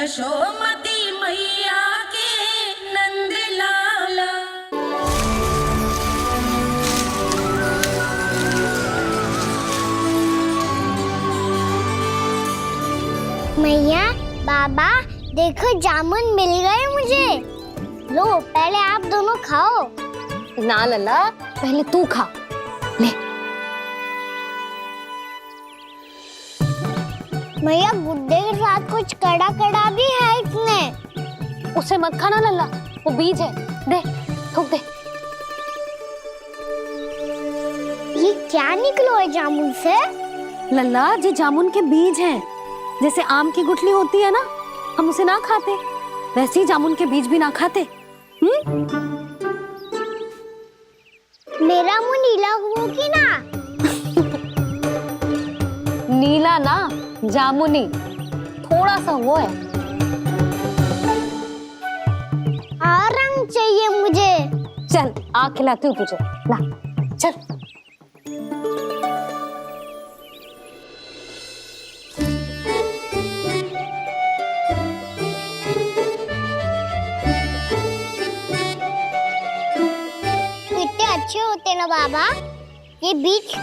यशोमती मैया के नंद लाला। मैया, बाबा, देखो जामुन मिल गए मुझे। लो, पहले आप दोनों खाओ। ना लल्ला, पहले तू खा ले। मैया, गुड्डे के साथ कुछ कड़ा कड़ा भी है इसमें। उसे मत खाना लल्ला, वो बीज है। दे, थूक दे। ये क्या निकलो है जामुन से? लल्ला, ये जामुन के बीज हैं। जैसे आम की गुठली होती है ना, हम उसे ना खाते, वैसे ही जामुन के बीज भी ना खाते। मेरा मुंह नीला हुआ कि ना? नीला ना, जामुनी, थोड़ा सा वो है। और रंग चाहिए मुझे। चल, आ खिलाती हूँ तुझे, ला, चल। कितने अच्छे होते ना बाबा, ये बीज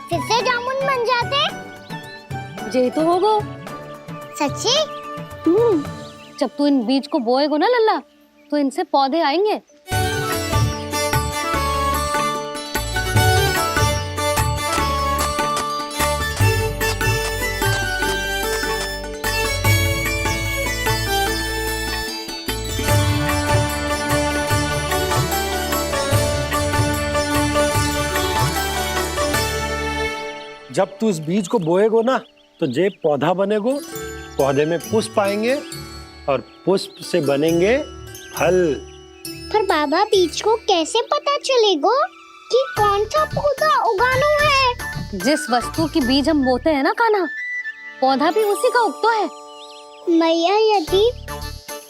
फिर से जामुन बन जाते। जे तो होगो। सच्ची? जब तू इन बीज को बोएगो ना लल्ला, तो इनसे पौधे आएंगे। जब तू इस बीज को बोएगो ना, तो जे पौधा बनेगो, पौधे में पुष्प आएंगे और पुष्प से बनेंगे फल। पर बाबा, बीज को कैसे पता चलेगा कि कौन सा पौधा उगाना है? जिस वस्तु की बीज हम बोते हैं ना कान्हा, पौधा भी उसी का उगता है। मैया, यदि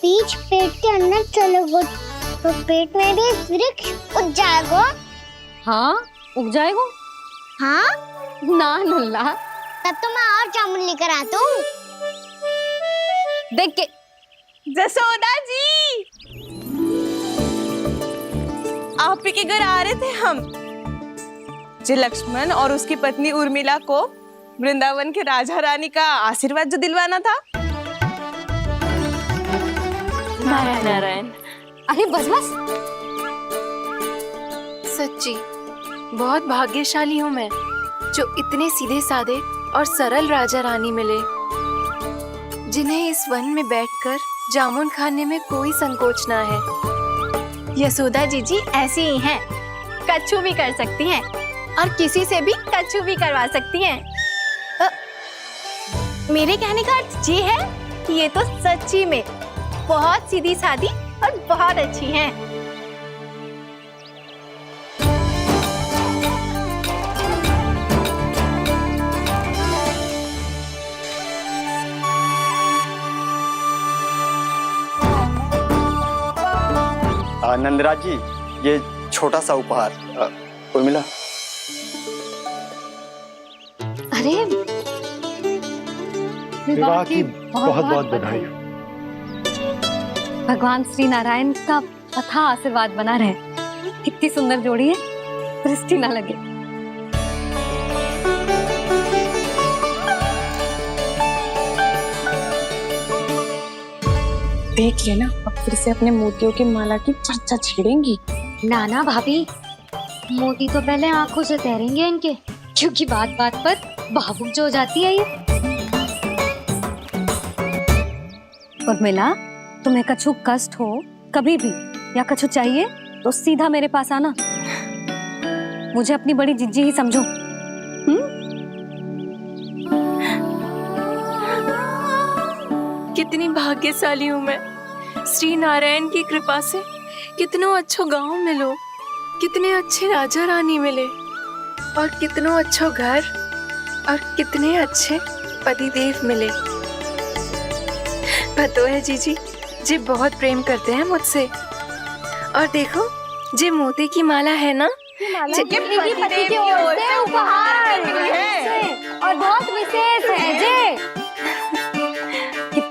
बीज पेट के अंदर चलेगा तो पेट में भी वृक्ष उग जाएगा। हाँ, उग जाएगा। हाँ? ना लल्ला, तब तो मैं और जामुन लेकर आता हूँ। देख के। जसोदा जी, आप ही के घर आ रहे थे हम। जो लक्ष्मण और उसकी पत्नी उर्मिला को वृंदावन के राजा रानी का आशीर्वाद जो दिलवाना था। नारायण नारायण। अरे बस बस। सच्ची बहुत भाग्यशाली हूँ मैं, जो इतने सीधे साधे और सरल राजा रानी मिले, जिन्हें इस वन में बैठकर जामुन खाने में कोई संकोच ना है। यशोदा जी ऐसी ही हैं, कच्छू भी कर सकती हैं और किसी से भी कच्छू भी करवा सकती हैं। मेरे कहने का अर्थ ये है कि ये तो सच्ची में बहुत सीधी सादी और बहुत अच्छी हैं। नंदराज जी, ये छोटा सा उपहार। उर्मिला। अरे विवाह की बहुत बहुत बधाई। भगवान श्री नारायण का अथाह आशीर्वाद बना रहे। कितनी सुंदर जोड़ी है, दृष्टि ना लगे। देख लेना, अब फिर से अपने मोतियों की माला की चर्चा छेड़ेंगी। नाना भाभी, मोती तो पहले आंखों से तैरेंगे इनके, क्योंकि बात बात पर भावुक जो हो जाती है ये। उर्मिला, तुम्हें कछु कष्ट हो कभी भी या कछु चाहिए तो सीधा मेरे पास आना। मुझे अपनी बड़ी जिज्जी ही समझो। कितनी भाग्यशाली हूँ मैं, श्री नारायण की कृपा से कितनों अच्छो गांव मिलो, कितने अच्छे राजा रानी मिले, और कितनों अच्छो घर और कितने अच्छे पतिदेव मिले। पतो है जीजी, जी बहुत प्रेम करते हैं मुझसे। और देखो, जे मोती की माला है ना, पति की ओर से उपहार है और बहुत विशेष है जे।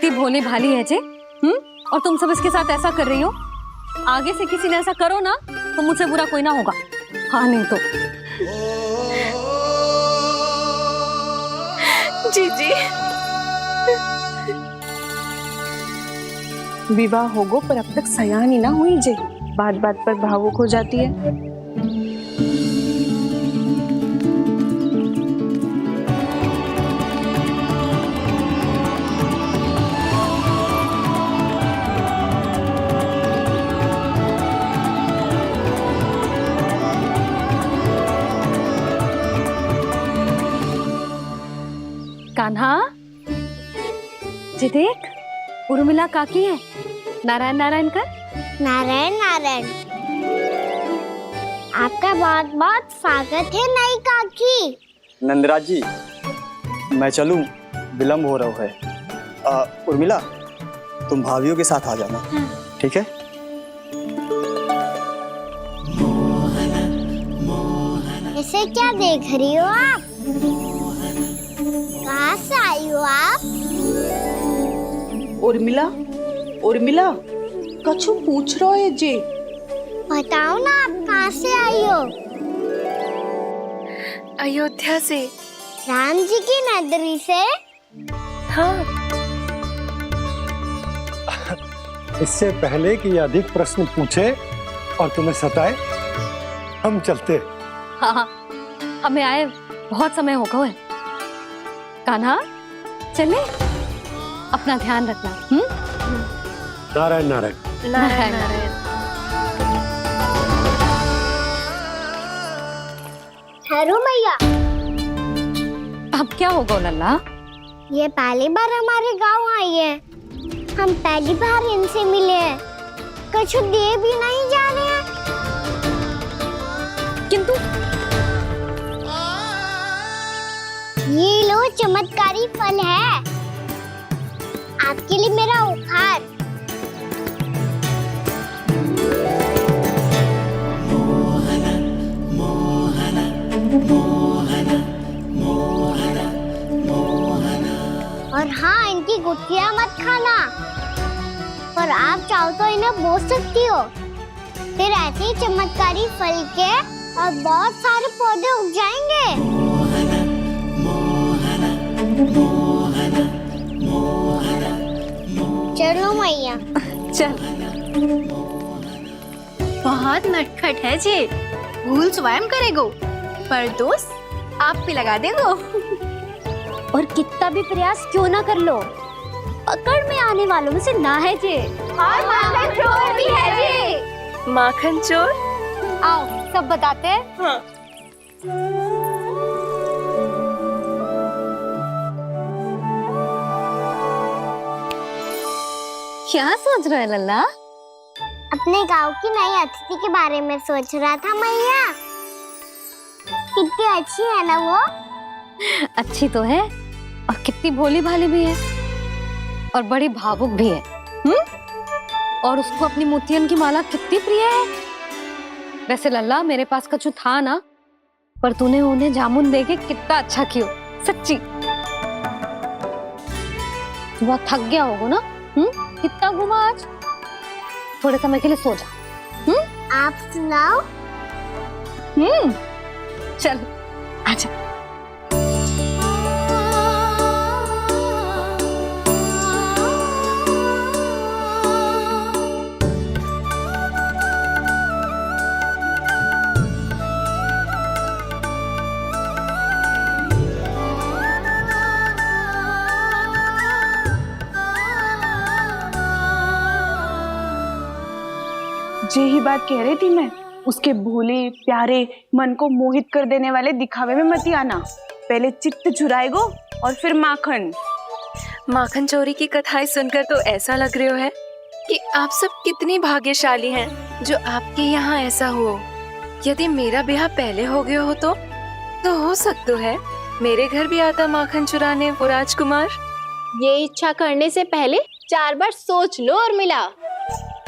कितनी भोली भाली है जे। और तुम सब इसके साथ ऐसा कर रही हो। आगे से किसी ने ऐसा करो ना तो मुझसे बुरा कोई ना होगा। हाँ नहीं तो। जीजी विवाह होगो पर अब तक सयानी ना हुई जे, बात बात पर भावुक हो जाती है। कान्हा जी देख, उर्मिला काकी है। नारायण नारायण कर। नारायण नारायण। आपका बहुत बहुत स्वागत है नई काकी। नंदराज जी, मैं चलूं, विलम्ब हो रहा है। उर्मिला, तुम भाभियों के साथ आ जाना, ठीक है? इसे क्या देख रही हो आप? कहाँ से आई हो आप? उर्मिला, उर्मिला, कछु पूछ रहा है जे। बताओ ना आप कहाँ से आई हो? अयोध्या से। राम जी की नगरी से? हाँ। इससे पहले कि अधिक प्रश्न पूछे और तुम्हें सताए, हम चलते। हाँ, हमें आए बहुत समय हो गया है। कान्हा चले, अपना ध्यान रखना। नारायण नारायण। नारायण नारायण। ठहरो मैया। अब क्या होगा लल्ला? ये पहली बार हमारे गांव आई है। हम पहली बार इनसे मिले हैं। कुछ दे भी नहीं जा रहे हैं। किंतु ये लो चमत्कारी फल है, आपके लिए मेरा उपहार। और हाँ, इनकी गुठलियां मत खाना। और आप चाहो तो इन्हें बो सकती हो। फिर ऐसे ही चमत्कारी फल के और बहुत सारे पौधे उग जाएंगे। चलो मैया। चल। बहुत नटखट है जे, भूल स्वयं करेगो पर दोष आप पे लगा देगो। और कितना भी प्रयास क्यों ना कर लो, पकड़ में आने वालों में से ना है जे। और माखन चोर भी है जे। माखन चोर? आओ सब बताते हैं। हाँ। क्या सोच रहा है लल्ला? अपने गांव की नई अतिथि के बारे में सोच रहा था मैया। कितनी अच्छी है ना वो? अच्छी तो है और कितनी भोली भाली भी है और बड़ी भावुक भी है। और उसको अपनी मोतियन की माला कितनी प्रिय है। वैसे लल्ला, मेरे पास कछु था ना, पर तूने उन्हें जामुन देके कितना अच्छा किया, सच्ची। बहुत थक गया होगा ना? कितना घूमा आज? थोड़े समय के लिए सो जा। आप सुनाओ। चल आजा। जे ही बात कह रही थी मैं, उसके भोले प्यारे मन को मोहित कर देने वाले दिखावे में मत आना। पहले चित्त चुराएगो और फिर माखन। माखन चोरी की कथाएं सुनकर तो ऐसा लग रहा है कि आप सब कितनी भाग्यशाली हैं जो आपके यहाँ ऐसा हो। यदि मेरा ब्याह पहले हो गया हो तो हो सकता है मेरे घर भी आता माखन चुराने वो राजकुमार। ये इच्छा करने से पहले 4 बार सोच लो उर्मिला।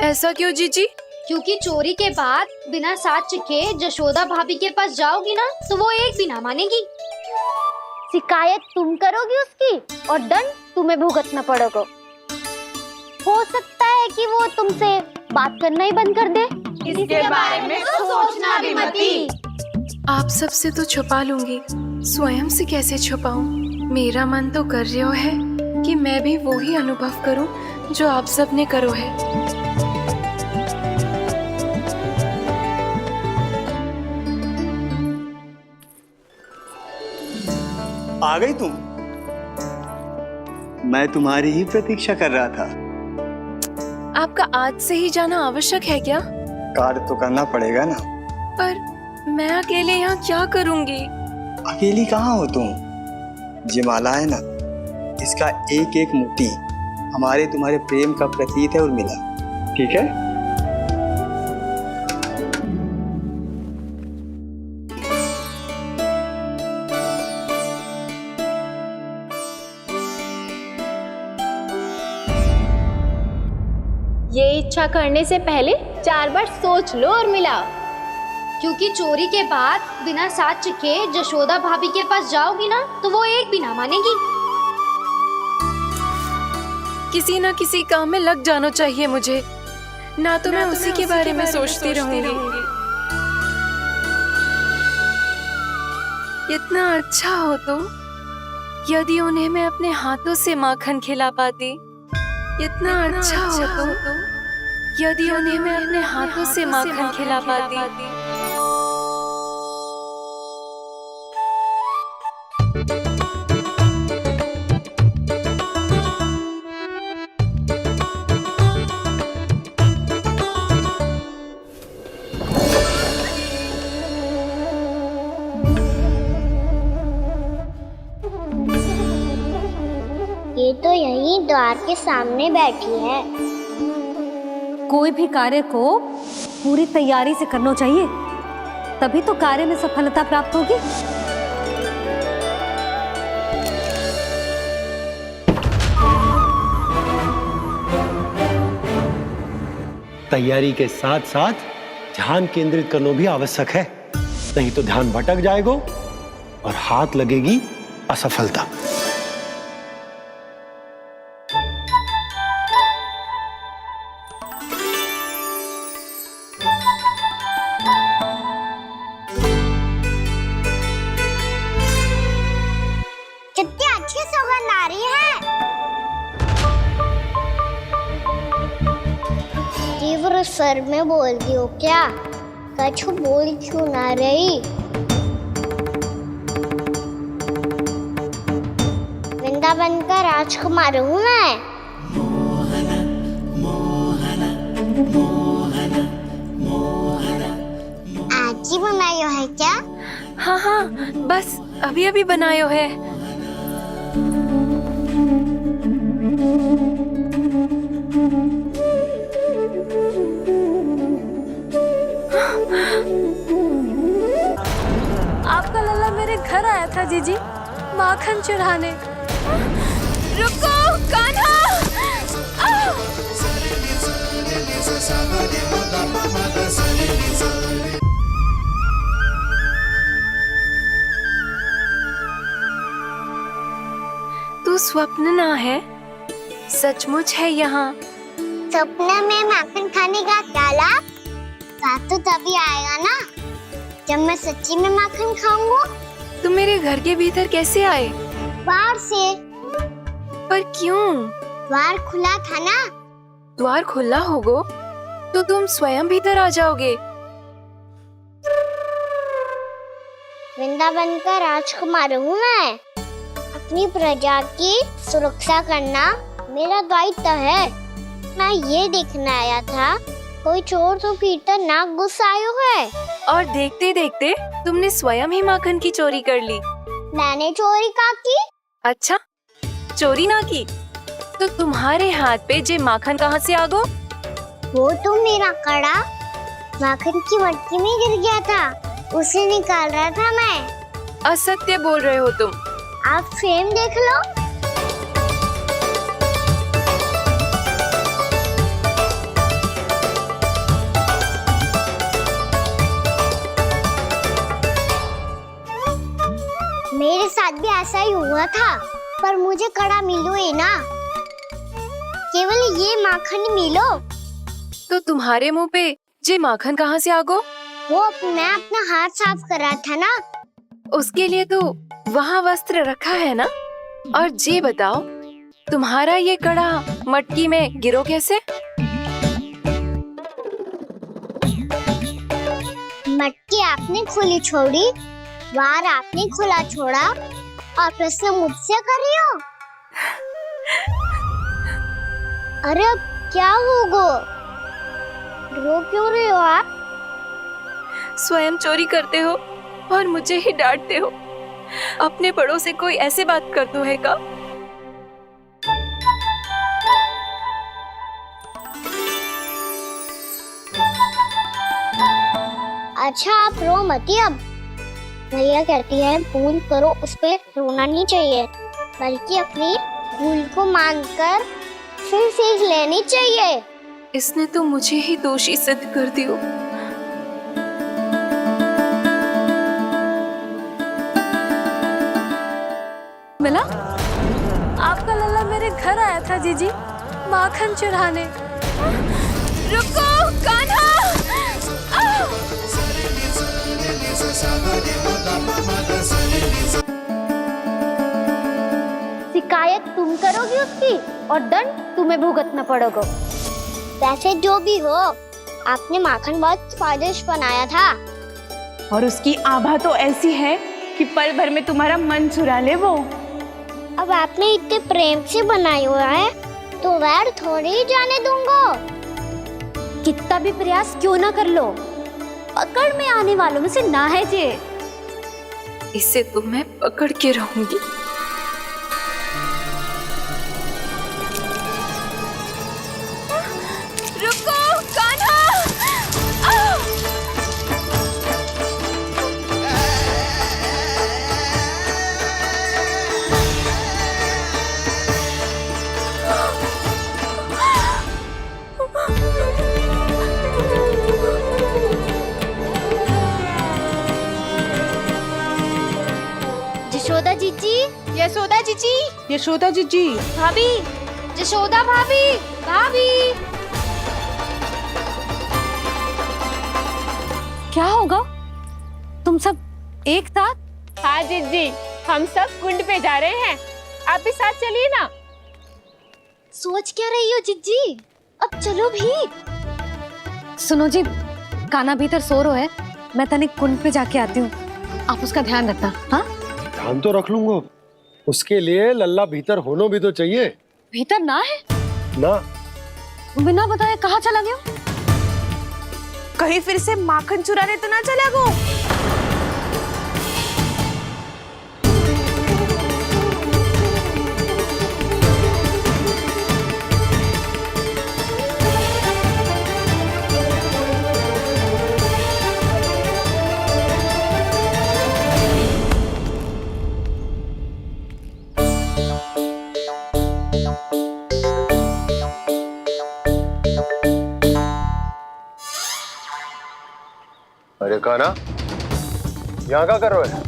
ऐसा क्यों जीजी? क्योंकि चोरी के बाद बिना साक्ष्य के जशोदा भाभी के पास जाओगी ना तो वो एक भी ना मानेगी। शिकायत तुम करोगी उसकी और दंड तुम्हें भुगतना पड़ेगा। हो सकता है कि वो तुमसे बात करना ही बंद कर दे। इसके बारे में सोचना भी मत ही। आप सबसे तो छुपा लूंगी, स्वयं से कैसे छुपाऊं? मेरा मन तो कर रहा है कि मैं भी वो ही अनुभव करूं जो आप सब ने करो है। आ गई तुम? मैं तुम्हारी ही प्रतीक्षा कर रहा था। आपका आज से ही जाना आवश्यक है क्या? कार्य तो करना पड़ेगा ना। पर मैं अकेले यहाँ क्या करूंगी? अकेली कहाँ हो तुम? ये माला है ना, इसका एक एक मोती हमारे तुम्हारे प्रेम का प्रतीक है उर्मिला, ठीक है? ये इच्छा करने से पहले 4 बार सोच लो उर्मिला। क्योंकि चोरी के बाद बिना साक्ष्य के जशोदा भाभी के पास जाओगी ना तो वो एक भी ना मानेगी। किसी ना किसी काम में लग जाना चाहिए मुझे, ना तो मैं उसी के बारे में सोचती रहूंगी। इतना अच्छा हो तो यदि उन्हें मैं अपने हाथों से माखन खिला पाती। इतना अच्छा हो तो यदि उन्हें मैं अपने हाथों से माखन खिला पाती। ये तो यहीं द्वार के सामने बैठी है। कोई भी कार्य को पूरी तैयारी से करना चाहिए, तभी तो कार्य में सफलता प्राप्त होगी। तैयारी के साथ साथ ध्यान केंद्रित करना भी आवश्यक है, नहीं तो ध्यान भटक जाएगा और हाथ लगेगी असफलता। कितनी अच्छी सुगंध आ रही है। तीव्र स्वर में बोल दी हो क्या? कछु बोल क्यों ना रही? वृंदावन का राजकुमार हूँ मैं। आज ही बनायो है क्या? हाँ हाँ, बस अभी अभी बनायो है। आपका लल्ला मेरे घर आया था जीजी, माखन चढ़ाने। रुको कान्हा! तू स्वप्न ना है, सचमुच है यहाँ। सपने में माखन खाने का क्या लाभ? बात तो तभी आएगा ना जब मैं सच्ची में माखन खाऊंगा। तुम मेरे घर के भीतर कैसे आए? बाहर से। पर क्यों? द्वार खुला था ना। द्वार खुला होगा तो तुम स्वयं भीतर आ जाओगे। वृंदावन का राजकुमार हूँ मैं। अपनी प्रजा की सुरक्षा करना मेरा दायित्व है। मैं ये देखने आया था कोई चोर तो कीर्तन ना घुस आयो है। और देखते देखते तुमने स्वयं ही माखन की चोरी कर ली। मैंने चोरी का की? अच्छा, चोरी ना की तो तुम्हारे हाथ पे जे माखन कहाँ से आ गो? वो तो मेरा कड़ा माखन की मटकी में गिर गया था, उसे निकाल रहा था मैं। असत्य बोल रहे हो तुम। आप स्वयं देख लो। मेरे साथ भी ऐसा ही हुआ था, पर मुझे कड़ा मिलो ही ना। केवल ये माखन मिलो। तो तुम्हारे मुंह पे जे माखन कहाँ से आ गो? वो मैं अपना हाथ साफ कर रहा था ना। उसके लिए तो वहाँ वस्त्र रखा है ना। और जे बताओ, तुम्हारा ये कड़ा मटकी में गिरो कैसे? मटकी आपने खुली छोड़ी, वार आपने खुला छोड़ा, और प्रश्न मुझसे कर रही हो? अरे अब क्या होगा? रो क्यों रहे हो आप? स्वयं चोरी करते हो और मुझे ही डांटते हो। अपने बड़ों से कोई ऐसे बात कर दो है का? अच्छा आप रो मती। अब भैया कहती है भूल करो, उस पे रोना नहीं चाहिए, बल्कि अपनी भूल को मानकर फिर सीख लेनी चाहिए। इसने तो मुझे ही दोषी सिद्ध कर दियो। मिला? आपका लल्ला मेरे घर आया था जीजी, माखन चुराने। रुको कान्हा! शिकायत तुम करोगी उसकी और दंड तुम्हें भुगतना पड़ेगा। वैसे जो भी हो, आपने माखन बहुत स्वादिष्ट बनाया था। और उसकी आभा तो ऐसी है कि पल भर में तुम्हारा मन चुरा ले वो। अब आपने इतने प्रेम से बनाया हुआ है तो वैर थोड़ी ही जाने दूंगा। कितना भी प्रयास क्यों ना कर लो, पकड़ में आने वालों में से ना है जे। इसे तो मैं पकड़ के रहूंगी। रुको कान्हा! यशोदा जीजी, यशोदा जीजी, यशोदा जीजी, भाभी, यशोदा भाभी, भाभी। क्या होगा? तुम सब एक साथ? हाँ जीजी, हम सब कुंड पे जा रहे हैं, आप भी साथ चलिए ना। सोच क्या रही हो जीजी? अब चलो भी। सुनो जी, कान्हा भीतर सो रो है, मैं तनिक कुंड पे जाके आती हूँ, आप उसका ध्यान रखना। हाँ, ध्यान तो रख लूंगा, उसके लिए लल्ला भीतर होना भी तो चाहिए। भीतर ना है? ना। बिना बताए कहाँ चला गया? कहीं फिर से माखन चुराने तो ना चला गो? अरे कान्हा, यहाँ क्या कर रहे हो?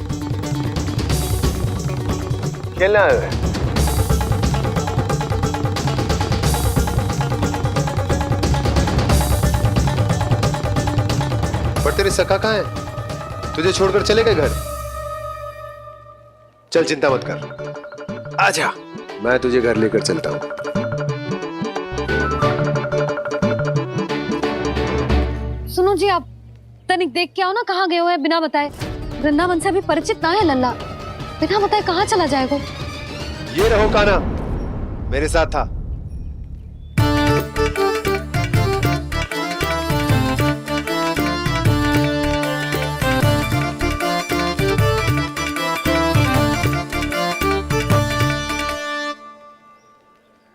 खेलने आए हुए? पर तेरे सखा कहाँ है? तुझे छोड़कर चले गए घर? चल चिंता मत कर, आजा, मैं तुझे घर लेकर चलता हूँ। सुनो जी, आप तनिक देख के आओ ना कहाँ गए हुए हैं बिना बताए। वृंदावन से अभी परिचित ना है लल्ला, बिना बताए कहाँ चला जाएगा? ये रहो कान्हा, मेरे साथ था।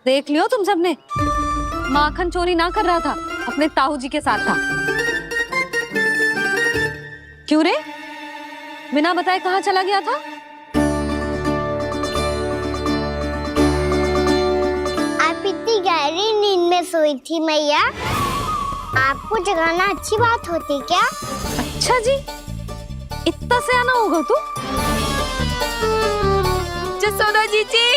देख लियो तुम सबने, माखन चोरी ना कर रहा था, अपने ताऊ जी के साथ था। क्यों रे, बिना बताए कहाँ चला गया था? आप इतनी गहरी नींद में सोई थी मैया, आपको जगाना अच्छी बात होती क्या? अच्छा जी, इतना सयाना होगा तू? जसोदा जीजी!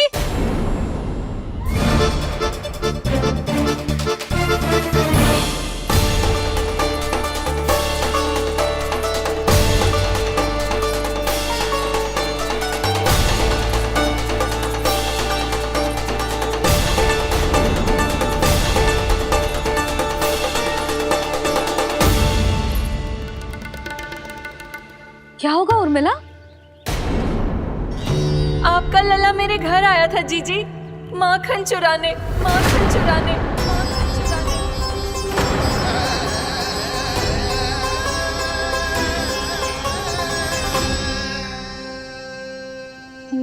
क्या होगा उर्मिला? आपका लला मेरे घर आया था जीजी, माखन चुराने, माखन चुराने, माखन चुराने।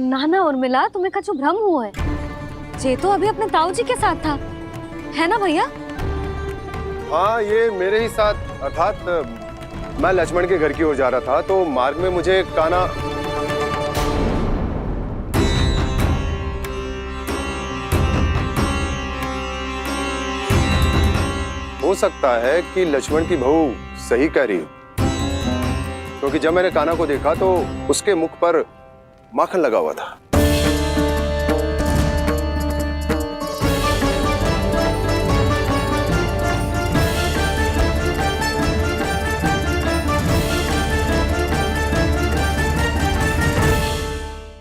ना ना उर्मिला, तुम्हें कछु भ्रम हुआ है। ये तो अभी अपने ताऊ जी के साथ था, है ना भैया? हाँ, ये मेरे ही साथ, अर्थात मैं लक्ष्मण के घर की ओर जा रहा था तो मार्ग में मुझे काना। हो सकता है कि लक्ष्मण की बहू सही कह रही हो, क्योंकि जब मैंने काना को देखा तो उसके मुख पर माखन लगा हुआ था।